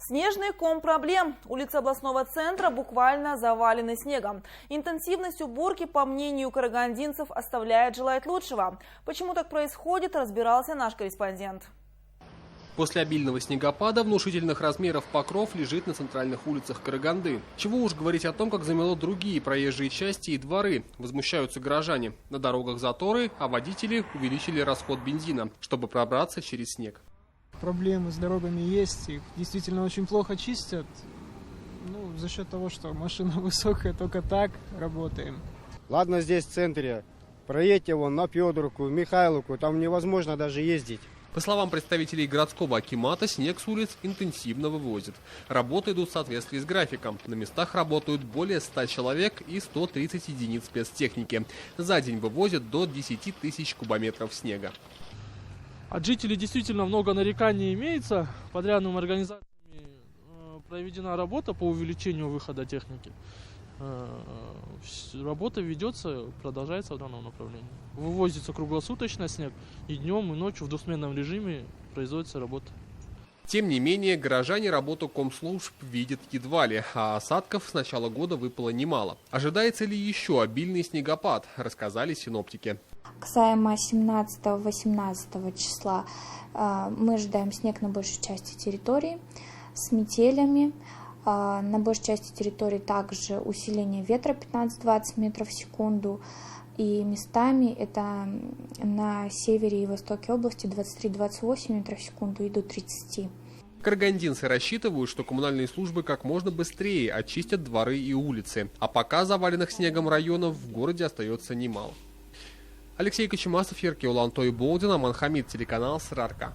Снежный ком проблем. Улицы областного центра буквально завалены снегом. Интенсивность уборки, по мнению карагандинцев, оставляет желать лучшего. Почему так происходит, разбирался наш корреспондент. После обильного снегопада внушительных размеров покров лежит на центральных улицах Караганды. Чего уж говорить о том, как замело другие проезжие части и дворы. Возмущаются горожане. На дорогах заторы, а водители увеличили расход бензина, чтобы пробраться через снег. Проблемы с дорогами есть, их действительно очень плохо чистят. За счет того, что машина высокая, только так работаем. Ладно, здесь в центре. Проедьте вон на Федоровку, Михайловку, там невозможно даже ездить. По словам представителей городского акимата, снег с улиц интенсивно вывозят. Работы идут в соответствии с графиком. На местах работают более 100 человек и 130 единиц спецтехники. За день вывозят до 10 тысяч кубометров снега. От жителей действительно много нареканий имеется. Подрядными организациями проведена работа по увеличению выхода техники. Работа ведется, продолжается в данном направлении. Вывозится круглосуточно снег, и днем, и ночью в двусменном режиме производится работа. Тем не менее, горожане работу комслужб видят едва ли, а осадков с начала года выпало немало. Ожидается ли еще обильный снегопад, рассказали синоптики. Касаемо 17-18 числа мы ожидаем снег на большей части территории с метелями. На большей части территории также усиление ветра 15-20 метров в секунду. И местами это на севере и востоке области 23-28 метров в секунду и до 30. Карагандинцы рассчитывают, что коммунальные службы как можно быстрее очистят дворы и улицы. А пока заваленных снегом районов в городе остается немало. Алексей Кочемасов, Еркеулан Тойболдин, Аман Хамид, телеканал СРРК.